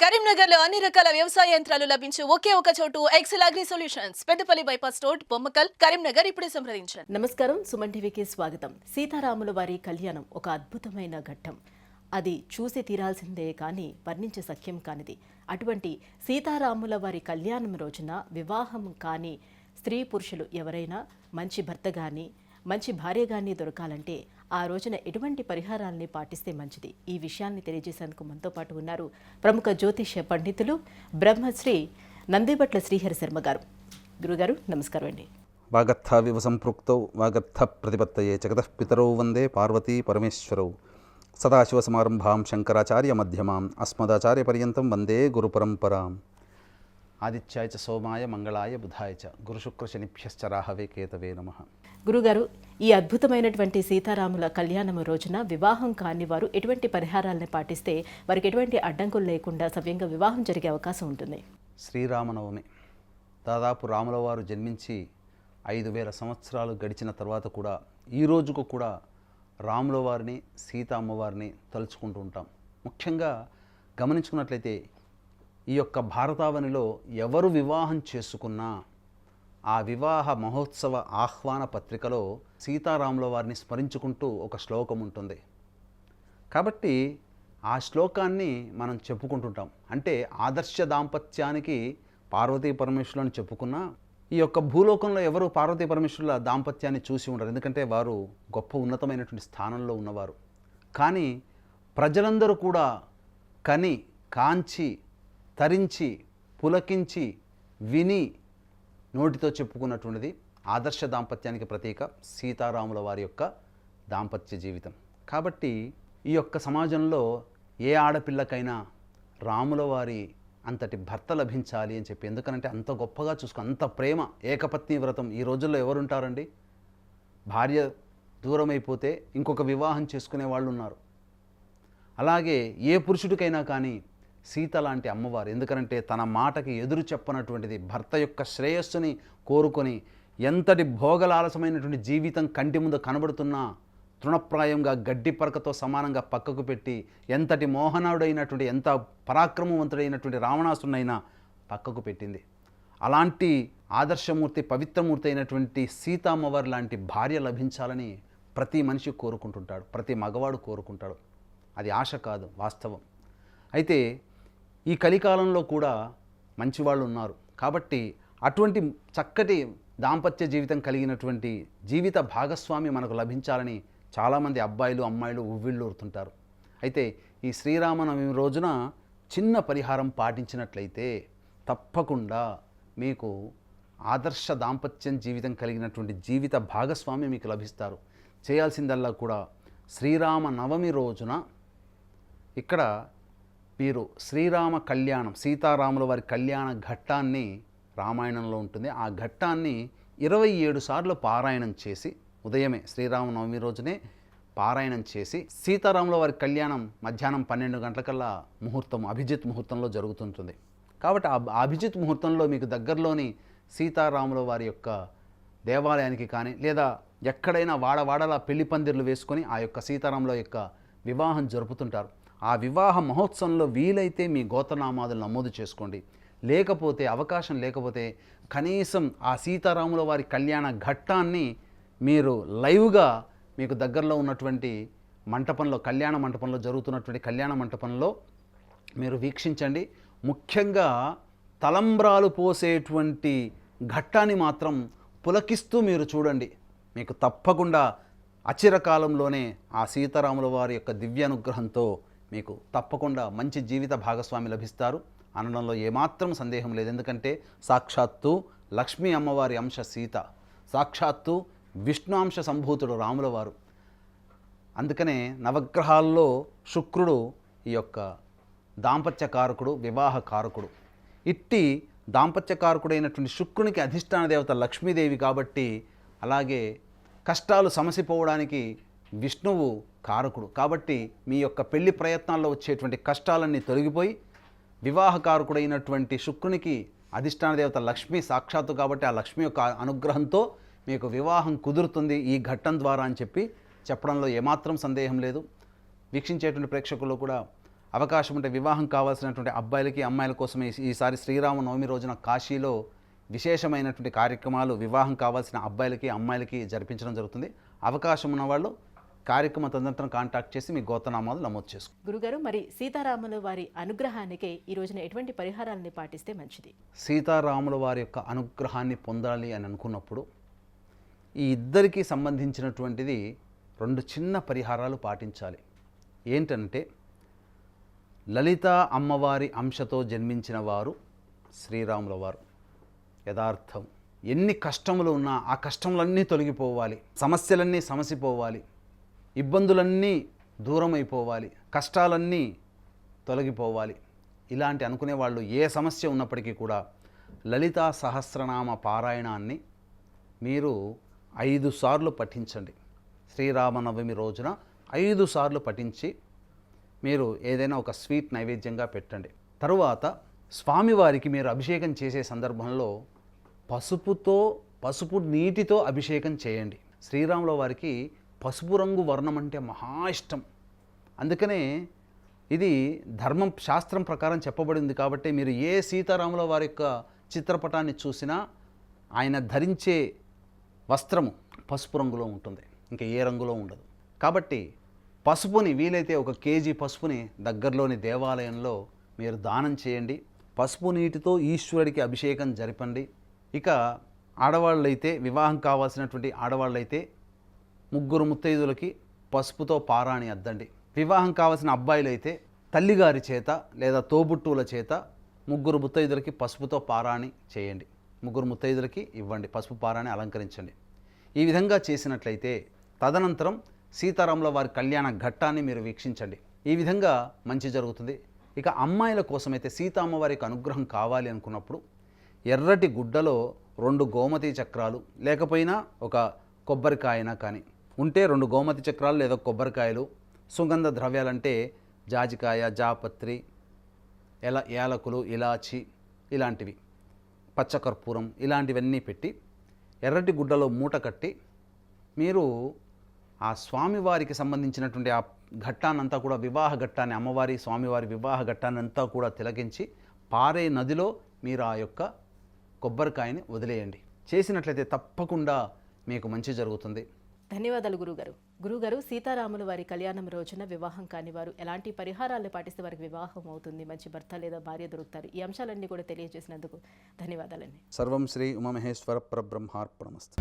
కరీంనగర్లో అన్ని రకాల వ్యవసాయ యంత్రాలు లభించే ఒకే ఒక చోటు Excel Agri Solutions Peddapalli bypass road Bommakal Karimnagar. ఇప్పుడే సంప్రదించండి. నమస్కారం, సుమన్ టీవీకి స్వాగతం. సీతారాముల వారి కళ్యాణం ఒక అద్భుతమైన ఘట్టం. అది చూసి తీరాల్సిందే కానీ వర్ణించే సఖ్యం కానిది. అటువంటి సీతారాముల వారి కళ్యాణం రోజున వివాహం కాని స్త్రీ పురుషులు ఎవరైనా మంచి భర్త కానీ మంచి భార్య కానీ దొరకాలంటే ఆ రోజున ఎటువంటి పరిహారాలని పాటిస్తే మంచిది? ఈ విషయాన్ని తెలియజేసేందుకు మనతో పాటు ఉన్నారు ప్రముఖ జ్యోతిష్య పండితులు బ్రహ్మశ్రీ నందిబట్ల శ్రీహరి శర్మ గారు. గురుగారు నమస్కారం అండి. వాగర్థావివ సంపృక్తౌ వాగర్థ ప్రతిపత్తయే జగతః పితరౌ వందే పార్వతీ పరమేశ్వరౌ సదాశివసమారంభాం శంకరాచార్య మధ్యమాం అస్మదాచార్య పర్యంతం వందే గురు పరంపరాం. ఆదిత్యాయ చ సోమాయ మంగళాయ బుధాయ చ గురుశుక్ర శనిభ్యశ్చ రాహవే కేతవే నమః. గురుగారు, ఈ అద్భుతమైనటువంటి సీతారాముల కళ్యాణం రోజున వివాహం కాని వారు ఎటువంటి పరిహారాలను పాటిస్తే వారికి ఎటువంటి అడ్డంకులు లేకుండా సవ్యంగా వివాహం జరిగే అవకాశం ఉంటుంది? శ్రీరామనవమి దాదాపు రాముల వారు జన్మించి 5000 సంవత్సరాలు గడిచిన తర్వాత కూడా ఈ రోజుకు కూడా రాముల వారిని సీత అమ్మవారిని తలుచుకుంటూ ఉంటాం. ముఖ్యంగా గమనించుకున్నట్లయితే ఈ యొక్క భారతావనిలో ఎవరు వివాహం చేసుకున్నా ఆ వివాహ మహోత్సవ ఆహ్వాన పత్రికలో సీతారాముల వారిని స్మరించుకుంటూ ఒక శ్లోకం ఉంటుంది. కాబట్టి ఆ శ్లోకాన్ని మనం చెప్పుకుంటుంటాం. అంటే ఆదర్శ దాంపత్యానికి పార్వతీ పరమేశ్వరులను చెప్పుకున్నా ఈ యొక్క భూలోకంలో ఎవరు పార్వతీ పరమేశ్వరుల దాంపత్యాన్ని చూసి ఉండరు. ఎందుకంటే వారు గొప్ప ఉన్నతమైనటువంటి స్థానంలో ఉన్నవారు. కానీ ప్రజలందరూ కూడా కని కాంచి తరించి పులకించి విని నోటితో చెప్పుకున్నటువంటిది ఆదర్శ దాంపత్యానికి ప్రతీక సీతారాముల వారి యొక్క దాంపత్య జీవితం. కాబట్టి ఈ యొక్క సమాజంలో ఏ ఆడపిల్లకైనా రాముల వారి అంతటి భర్త లభించాలి అని చెప్పి, ఎందుకనంటే అంత గొప్పగా అంత ప్రేమ, ఏకపత్ని వ్రతం. ఈ రోజుల్లో ఎవరుంటారండి? భార్య దూరం అయిపోతే ఇంకొక వివాహం చేసుకునే వాళ్ళు ఉన్నారు. అలాగే ఏ పురుషుడికైనా కానీ సీత లాంటి అమ్మవారు, ఎందుకంటే తన మాటకి ఎదురు చెప్పనటువంటిది, భర్త యొక్క శ్రేయస్సుని కోరుకొని ఎంతటి భోగలాలసమైనటువంటి జీవితం కంటి ముందు కనబడుతున్నా తృణప్రాయంగా గడ్డి పరకతో సమానంగా పక్కకు పెట్టి ఎంతటి మోహనాడుడైనటువంటి ఎంత పరాక్రమవంతుడైనటువంటి రావణాసురునైనా పక్కకు పెట్టింది. అలాంటి ఆదర్శమూర్తి పవిత్రమూర్తి అయినటువంటి సీతామ్మవారి లాంటి భార్య లభించాలని ప్రతి మనిషి కోరుకుంటుంటాడు, ప్రతి మగవాడు కోరుకుంటాడు. అది ఆశ కాదు, వాస్తవం. అయితే ఈ కలికాలంలో కూడా మంచివాళ్ళు ఉన్నారు. కాబట్టి అటువంటి చక్కటి దాంపత్య జీవితం కలిగినటువంటి జీవిత భాగస్వామి మనకు లభించాలని చాలామంది అబ్బాయిలు అమ్మాయిలు ఉవ్విళ్ళూరుతుంటారు. అయితే ఈ శ్రీరామనవమి రోజున చిన్న పరిహారం పాటించినట్లయితే తప్పకుండా మీకు ఆదర్శ దాంపత్యం జీవితం కలిగినటువంటి జీవిత భాగస్వామి మీకు లభిస్తారు. చేయాల్సిందల్లా కూడా శ్రీరామ నవమి రోజున ఇక్కడ మీరు శ్రీరామ కళ్యాణం, సీతారాముల వారి కళ్యాణ ఘట్టాన్ని రామాయణంలో ఉంటుంది. ఆ ఘట్టాన్ని 27 సార్లు పారాయణం చేసి, ఉదయమే శ్రీరామనవమి రోజునే పారాయణం చేసి, సీతారాముల వారి కళ్యాణం మధ్యాహ్నం 12 గంటలకల్లా ముహూర్తం, అభిజిత్ ముహూర్తంలో జరుగుతుంటుంది. కాబట్టి ఆ అభిజిత్ ముహూర్తంలో మీకు దగ్గరలోని సీతారాముల వారి యొక్క దేవాలయానికి కానీ లేదా ఎక్కడైనా వాడవాడలా పెళ్లి పందిర్లు వేసుకొని ఆ యొక్క సీతారాముల యొక్క వివాహం జరుపుతుంటారు. ఆ వివాహ మహోత్సవంలో వీలైతే మీ గోత్రనామాదులు నమోదు చేసుకోండి. లేకపోతే అవకాశం లేకపోతే కనీసం ఆ సీతారాముల వారి కళ్యాణ ఘట్టాన్ని మీరు లైవ్గా మీకు దగ్గరలో ఉన్నటువంటి మంటపంలో, కళ్యాణ మంటపంలో జరుగుతున్నటువంటి కళ్యాణ మంటపంలో మీరు వీక్షించండి. ముఖ్యంగా తలంబ్రాలు పోసేటువంటి ఘట్టాన్ని మాత్రం పులకిస్తూ మీరు చూడండి. మీకు తప్పకుండా అచిరకాలంలోనే ఆ సీతారాముల వారి యొక్క దివ్య అనుగ్రహంతో మీకు తప్పకుండా మంచి జీవిత భాగస్వామి లభిస్తారు అనడంలో ఏమాత్రం సందేహం లేదు. ఎందుకంటే సాక్షాత్తు లక్ష్మీ అమ్మవారి అంశ సీత, సాక్షాత్తు విష్ణుంశ సంభూతుడు రాముల వారు. అందుకనే నవగ్రహాల్లో శుక్రుడు ఈ యొక్క దాంపత్యకారకుడు, వివాహకారకుడు. ఇట్టి దాంపత్యకారకుడైనటువంటి శుక్రునికి అధిష్టాన దేవత లక్ష్మీదేవి కాబట్టి, అలాగే కష్టాలు సమసిపోవడానికి విష్ణువు కారకుడు కాబట్టి మీ యొక్క పెళ్లి ప్రయత్నాల్లో వచ్చేటువంటి కష్టాలన్నీ తొలగిపోయి వివాహకారకుడైనటువంటి శుక్రునికి అధిష్టాన దేవత లక్ష్మి సాక్షాత్తు కాబట్టి ఆ లక్ష్మి యొక్క అనుగ్రహంతో మీకు వివాహం కుదురుతుంది ఈ ఘట్టం ద్వారా అని చెప్పడంలో ఏమాత్రం సందేహం లేదు. వీక్షించేటువంటి ప్రేక్షకుల్లో కూడా అవకాశం ఉంటే వివాహం కావాల్సినటువంటి అబ్బాయిలకి అమ్మాయిల కోసం ఈసారి శ్రీరామనవమి రోజున కాశీలో విశేషమైనటువంటి కార్యక్రమాలు వివాహం కావాల్సిన అబ్బాయిలకి అమ్మాయిలకి జరిపించడం జరుగుతుంది. అవకాశం ఉన్న వాళ్ళు కార్యక్రమ తదనంతరం కాంటాక్ట్ చేసి మీ గోత్రనామాలు నమోదు చేసుకోండి. గురుగారు, మరి సీతారాముల వారి అనుగ్రహానికి ఈ రోజున ఎటువంటి పరిహారాలని పాటిస్తే మంచిది? సీతారాముల వారి యొక్క అనుగ్రహాన్ని పొందాలి అని అనుకున్నప్పుడు ఈ ఇద్దరికీ సంబంధించినటువంటిది 2 చిన్న పరిహారాలు పాటించాలి. ఏంటంటే, లలిత అమ్మవారి అంశతో జన్మించిన వారు శ్రీరాముల వారు. యథార్థం, ఎన్ని కష్టములు ఉన్నా ఆ కష్టములన్నీ తొలగిపోవాలి, సమస్యలన్నీ సమసిపోవాలి, ఇబ్బందులన్నీ దూరం అయిపోవాలి, కష్టాలన్నీ తొలగిపోవాలి. ఇలాంటి అనుకునే వాళ్ళు ఏ సమస్య ఉన్నప్పటికీ కూడా లలితా సహస్రనామ పారాయణాన్ని మీరు 5 సార్లు పఠించండి. శ్రీరామనవమి రోజున 5 సార్లు పఠించి మీరు ఏదైనా ఒక స్వీట్ నైవేద్యంగా పెట్టండి. తరువాత స్వామివారికి మీరు అభిషేకం చేసే సందర్భంలో పసుపు నీటితో అభిషేకం చేయండి. శ్రీరాముల వారికి పసుపు రంగు వర్ణం అంటే మహా ఇష్టం. అందుకనే ఇది ధర్మం శాస్త్రం ప్రకారం చెప్పబడింది. కాబట్టి మీరు ఏ సీతారాముల వారి యొక్క చిత్రపటాన్ని చూసినా ఆయన ధరించే వస్త్రము పసుపు రంగులో ఉంటుంది, ఇంకా ఏ రంగులో ఉండదు. కాబట్టి పసుపుని వీలైతే 1 కేజీ పసుపుని దగ్గరలోని దేవాలయంలో మీరు దానం చేయండి. పసుపు నీటితో ఈశ్వరుడికి అభిషేకం జరపండి. ఇక ఆడవాళ్ళైతే, వివాహం కావాల్సినటువంటి ఆడవాళ్ళైతే 3 ముత్తైదులకి పసుపుతో పారాణి అద్దండి. వివాహం కావాల్సిన అబ్బాయిలైతే తల్లిగారి చేత లేదా తోబుట్టువుల చేత 3 ముత్తైదులకి పసుపుతో పారాణి చేయండి. 3 ముత్తైదులకి ఇవ్వండి, పసుపు పారాణి అలంకరించండి. ఈ విధంగా చేసినట్లయితే తదనంతరం సీతారాముల వారి కళ్యాణ ఘట్టాన్ని మీరు వీక్షించండి. ఈ విధంగా మంచి జరుగుతుంది. ఇక అమ్మాయిల కోసమైతే సీతామ్మవారికి అనుగ్రహం కావాలి అనుకున్నప్పుడు ఎర్రటి గుడ్డలో 2 గోమతి చక్రాలు, లేకపోయినా ఒక కొబ్బరికాయన కానీ ఉంటే 2 గోమతి చక్రాలు లేదా కొబ్బరికాయలు, సుగంధ ద్రవ్యాలంటే జాజికాయ, జాపత్రి, యాలకులు, ఇలాచి ఇలాంటివి, పచ్చకర్పూరం ఇలాంటివన్నీ పెట్టి ఎర్రటి గుడ్డలో మూట కట్టి మీరు ఆ స్వామివారికి సంబంధించినటువంటి ఆ ఘట్టాన్నంతా కూడా, వివాహ ఘట్టాన్ని, అమ్మవారి స్వామివారి వివాహ ఘట్టాన్ని అంతా కూడా తిలకించి పారే నదిలో మీరు ఆ యొక్క కొబ్బరికాయని వదిలేయండి. చేసినట్లయితే తప్పకుండా మీకు మంచి జరుగుతుంది. ధన్యవాదాలు గురుగారు. గురుగారు, సీతారాముల వారి కళ్యాణం రోజున వివాహం కాని వారు ఎలాంటి పరిహారాలు పాటిస్తే వారికి వివాహం అవుతుంది, మంచి భర్త లేదా భార్య దొరుకుతారు, ఈ అంశాలన్నీ కూడా తెలియజేసినందుకు ధన్యవాదాలండి. సర్వం శ్రీ ఉమామహేశ్వర పరబ్రహ్మార్పణమస్తు.